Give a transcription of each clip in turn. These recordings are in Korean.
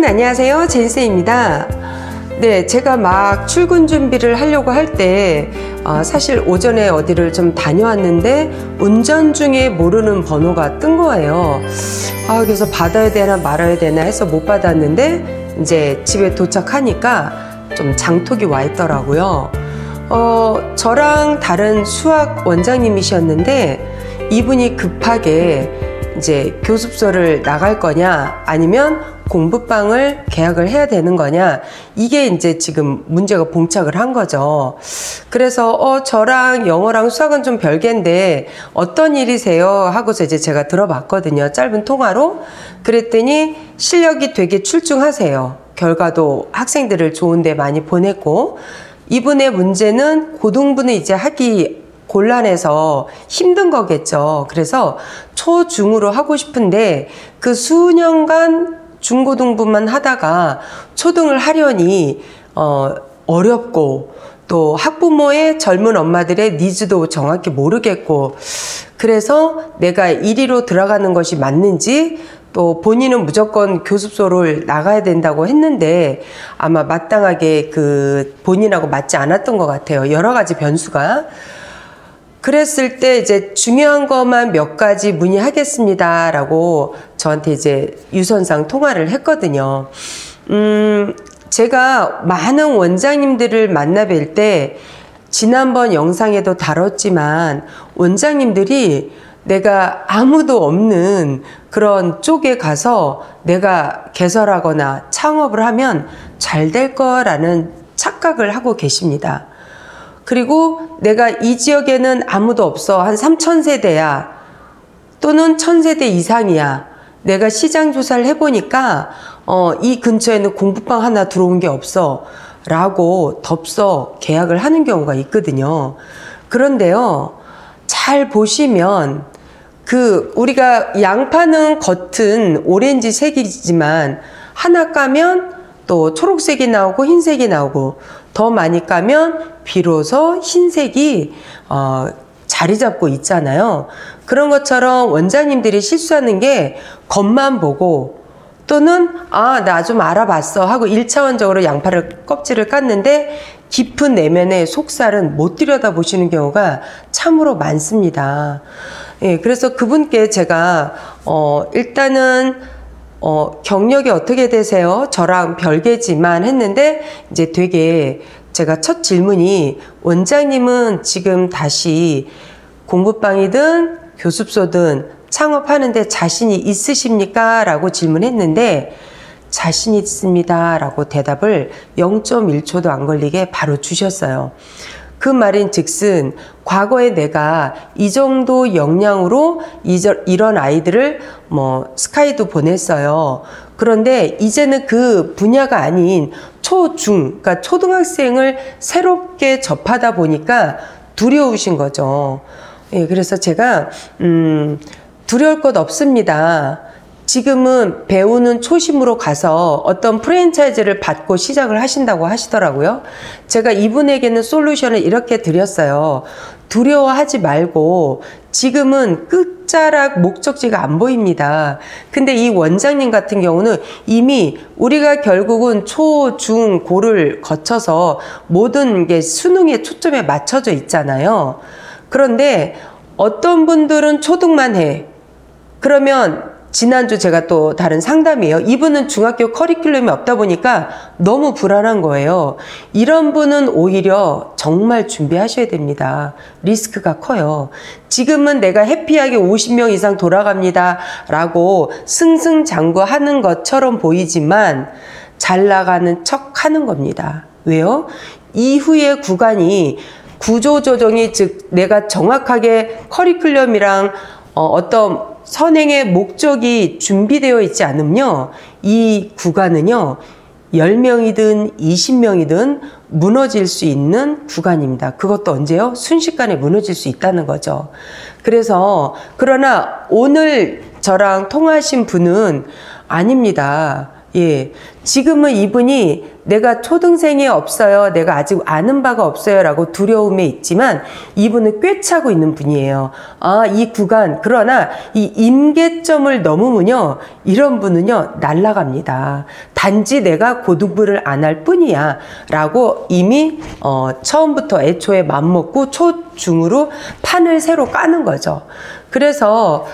안녕하세요, 제인쌤입니다. 네, 제가 막 출근 준비를 하려고 할 때 사실 오전에 어디를 좀 다녀왔는데 운전 중에 모르는 번호가 뜬 거예요. 그래서 받아야 되나 말아야 되나 해서 못 받았는데 이제 집에 도착하니까 좀 장톡이 와 있더라고요. 저랑 다른 수학 원장님이셨는데 이분이 급하게 이제 교습소를 나갈 거냐 아니면 공부방을 계약을 해야 되는 거냐, 이게 이제 지금 문제가 봉착을 한 거죠. 그래서 저랑 영어랑 수학은 좀 별개인데 어떤 일이세요? 하고서 이제 제가 들어봤거든요, 짧은 통화로. 그랬더니 실력이 되게 출중하세요. 결과도 학생들을 좋은 데 많이 보냈고, 이분의 문제는 고등부는 이제 하기 곤란해서 힘든 거겠죠. 그래서 초중으로 하고 싶은데 그 수년간 중고등부만 하다가 초등을 하려니 어렵고, 또 학부모의 젊은 엄마들의 니즈도 정확히 모르겠고, 그래서 내가 이리로 들어가는 것이 맞는지, 또 본인은 무조건 교습소를 나가야 된다고 했는데 아마 마땅하게 그 본인하고 맞지 않았던 것 같아요. 여러 가지 변수가. 그랬을 때 이제 중요한 것만 몇 가지 문의하겠습니다 라고 저한테 이제 유선상 통화를 했거든요. 제가 많은 원장님들을 만나 뵐 때 지난번 영상에도 다뤘지만 원장님들이 내가 아무도 없는 그런 쪽에 가서 내가 개설하거나 창업을 하면 잘 될 거라는 착각을 하고 계십니다. 그리고 내가 이 지역에는 아무도 없어, 한 3,000세대야 또는 1,000세대 이상이야, 내가 시장 조사를 해보니까 이 근처에는 공부방 하나 들어온 게 없어 라고 덥석 계약을 하는 경우가 있거든요. 그런데요, 잘 보시면 우리가 양파는 겉은 오렌지 색이지만 하나 까면 또 초록색이 나오고 흰색이 나오고, 더 많이 까면 비로소 흰색이 자리 잡고 있잖아요. 그런 것처럼 원장님들이 실수하는 게 겉만 보고, 또는 나 좀 알아봤어 하고 1차원적으로 양파를 껍질을 깠는데 깊은 내면의 속살은 못 들여다보시는 경우가 참으로 많습니다. 예, 그래서 그분께 제가 일단은 경력이 어떻게 되세요? 저랑 별개지만 했는데, 이제 되게 제가 첫 질문이, 원장님은 지금 다시 공부방이든 교습소든 창업하는데 자신이 있으십니까? 라고 질문했는데, 자신 있습니다 라고 대답을 0.1초도 안 걸리게 바로 주셨어요. 그 말인 즉슨 과거에 내가 이 정도 역량으로 이런 아이들을 스카이도 보냈어요. 그런데 이제는 그 분야가 아닌 그러니까 초등학생을 새롭게 접하다 보니까 두려우신 거죠. 예, 그래서 제가 두려울 것 없습니다. 지금은 배우는 초심으로 가서 어떤 프랜차이즈를 받고 시작을 하신다고 하시더라고요. 제가 이분에게는 솔루션을 이렇게 드렸어요. 두려워하지 말고, 지금은 끝자락 목적지가 안 보입니다. 근데 이 원장님 같은 경우는 이미 우리가 결국은 초, 중, 고를 거쳐서 모든 게 수능의 초점에 맞춰져 있잖아요. 그런데 어떤 분들은 초등만 해. 그러면 지난주 제가 또 다른 상담이에요. 이분은 중학교 커리큘럼이 없다 보니까 너무 불안한 거예요. 이런 분은 오히려 정말 준비하셔야 됩니다. 리스크가 커요. 지금은 내가 해피하게 50명 이상 돌아갑니다 라고 승승장구하는 것처럼 보이지만 잘 나가는 척 하는 겁니다. 왜요? 이후의 구간이 구조조정이, 즉 내가 정확하게 커리큘럼이랑 어떤 선행의 목적이 준비되어 있지 않으면요, 이 구간은요 10명이든 20명이든 무너질 수 있는 구간입니다. 그것도 언제요? 순식간에 무너질 수 있다는 거죠. 그러나 오늘 저랑 통화하신 분은 아닙니다. 예, 지금은 이분이 내가 초등생이 없어요, 내가 아직 아는 바가 없어요 라고 두려움에 있지만 이분은 꿰차고 있는 분이에요. 이 구간, 그러나 이 임계점을 넘으면요, 이런 분은요 날아갑니다. 단지 내가 고등부를 안 할 뿐이야 라고 이미 처음부터 애초에 맘먹고 초중으로 판을 새로 까는 거죠. 그래서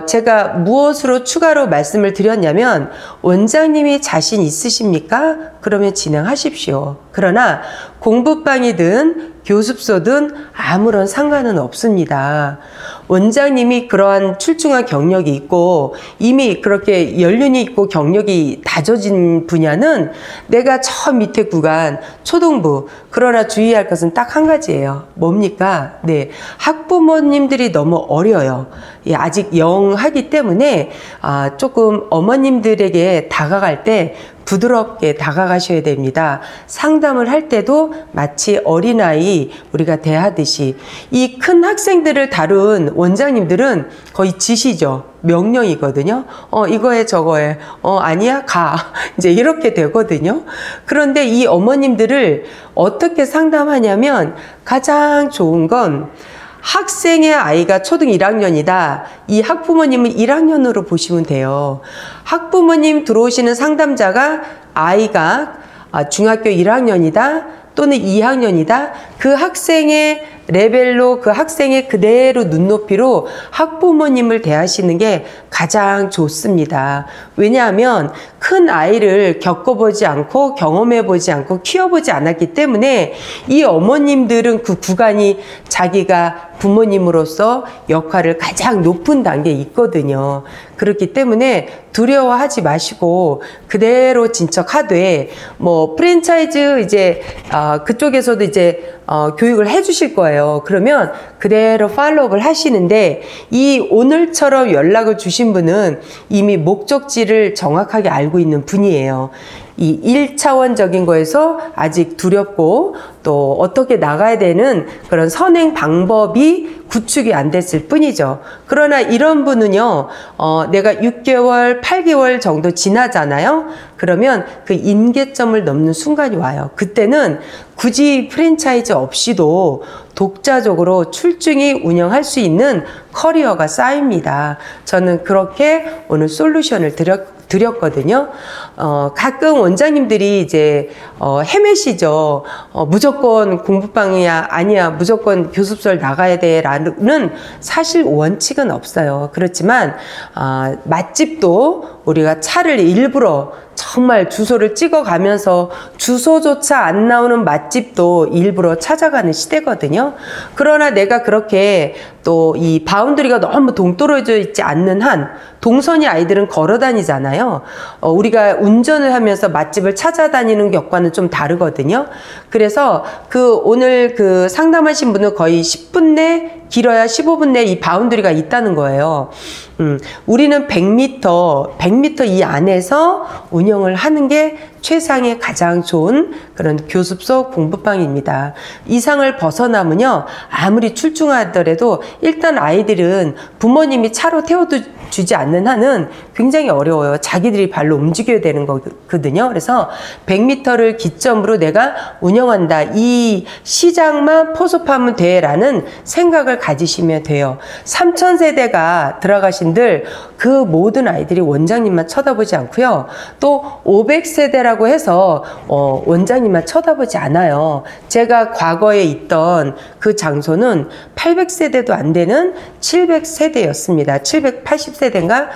제가 무엇으로 추가로 말씀을 드렸냐면, 원장님이 자신 있으십니까? 그러면 진행하십시오. 그러나 공부방이든 교습소든 아무런 상관은 없습니다. 원장님이 그러한 출중한 경력이 있고 이미 그렇게 연륜이 있고 경력이 다져진 분야는 내가 저 밑에 구간 초등부, 그러나 주의할 것은 딱 한 가지예요. 뭡니까? 네, 학부모님들이 너무 어려요. 예, 아직 영하기 때문에 조금 어머님들에게 다가갈 때 부드럽게 다가가셔야 됩니다. 상담을 할 때도 마치 어린아이 우리가 대하듯이. 이 큰 학생들을 다룬 원장님들은 거의 지시죠. 명령이거든요. 이거에 저거에 아니야 가 이제 이렇게 되거든요. 그런데 이 어머님들을 어떻게 상담하냐면, 가장 좋은 건 학생의 아이가 초등 1학년이다. 이 학부모님은 1학년으로 보시면 돼요. 학부모님 들어오시는 상담자가 아이가 중학교 1학년이다 또는 2학년이다. 그 학생의 레벨로, 그 학생의 그대로 눈높이로 학부모님을 대하시는 게 가장 좋습니다. 왜냐하면 큰 아이를 겪어보지 않고 경험해보지 않고 키워보지 않았기 때문에 이 어머님들은 그 구간이 자기가 부모님으로서 역할을 가장 높은 단계에 있거든요. 그렇기 때문에 두려워하지 마시고 그대로 진척하되, 뭐 프랜차이즈 이제 그쪽에서도 이제 교육을 해 주실 거예요. 그러면 그대로 팔로우업을 하시는데, 이 오늘처럼 연락을 주신 분은 이미 목적지를 정확하게 알고 있는 분이에요. 이 1차원적인 거에서 아직 두렵고 또 어떻게 나가야 되는 그런 선행 방법이 구축이 안 됐을 뿐이죠. 그러나 이런 분은요, 내가 6개월, 8개월 정도 지나잖아요. 그러면 그 임계점을 넘는 순간이 와요. 그때는 굳이 프랜차이즈 없이도 독자적으로 출중히 운영할 수 있는 커리어가 쌓입니다. 저는 그렇게 오늘 솔루션을 드렸거든요. 가끔 원장님들이 이제 헤매시죠. 무조건 공부방이야, 아니야, 무조건 교습소를 나가야 돼 라는 사실 원칙은 없어요. 그렇지만 맛집도 우리가 차를 일부러 정말 주소를 찍어가면서 주소조차 안 나오는 맛집도 일부러 찾아가는 시대거든요. 그러나 내가 그렇게 또 이 바운더리가 너무 동떨어져 있지 않는 한, 동선이 아이들은 걸어 다니잖아요. 우리가 운전을 하면서 맛집을 찾아다니는 것과는 좀 다르거든요. 그래서 오늘 상담하신 분은 거의 10분 내, 길어야 15분 내 이 바운더리가 있다는 거예요. 우리는 100m 이 안에서 운영을 하는 게 최상의 가장 좋은 그런 교습소 공부방입니다. 이상을 벗어나면요, 아무리 출중하더라도 일단 아이들은 부모님이 차로 태워주지 않는 한은 굉장히 어려워요. 자기들이 발로 움직여야 되는 거거든요. 그래서 100m를 기점으로 내가 운영한다, 이 시작만 포섭하면 돼 라는 생각을 가지시면 돼요. 3000세대가 들어가신들 그 모든 아이들이 원장님만 쳐다보지 않고요, 또 500세대라고 해서 원장님만 쳐다보지 않아요. 제가 과거에 있던 그 장소는 800세대도 안 되는 700세대였습니다. 780세대인가?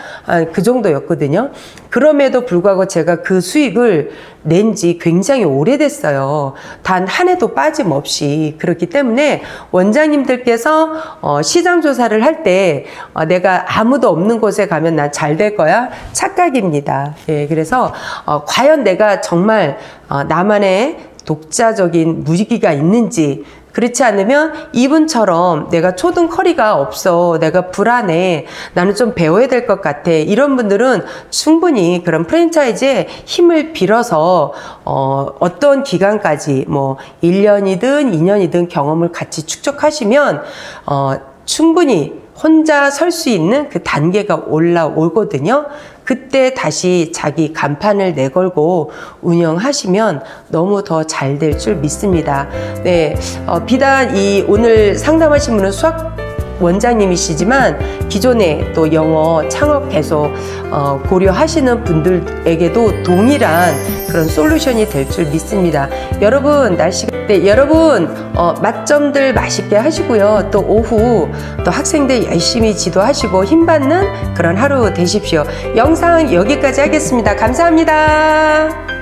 그 정도였거든요. 그럼에도 불구하고 제가 그 수익을 낸 지 굉장히 오래됐어요. 단 한 해도 빠짐없이. 그렇기 때문에 원장님들께서 시장 조사를 할 때 내가 아무도 없는 곳에 가면 난 잘 될 거야? 착각입니다. 예, 그래서 과연 내가 정말 나만의 독자적인 무기가 있는지, 그렇지 않으면 이분처럼 내가 초등 커리가 없어, 내가 불안해, 나는 좀 배워야 될 것 같아, 이런 분들은 충분히 그런 프랜차이즈에 힘을 빌어서 어떤 기간까지 뭐 1년이든 2년이든 경험을 같이 축적하시면 충분히 혼자 설 수 있는 그 단계가 올라오거든요. 그때 다시 자기 간판을 내걸고 운영하시면 너무 더 잘 될 줄 믿습니다. 네, 비단 이 오늘 상담하신 분은 수학 원장님이시지만 기존에 또 영어 창업 계속 고려하시는 분들에게도 동일한 그런 솔루션이 될 줄 믿습니다. 여러분 여러분 맛점들 맛있게 하시고요. 또 오후 또 학생들 열심히 지도하시고 힘받는 그런 하루 되십시오. 영상 여기까지 하겠습니다. 감사합니다.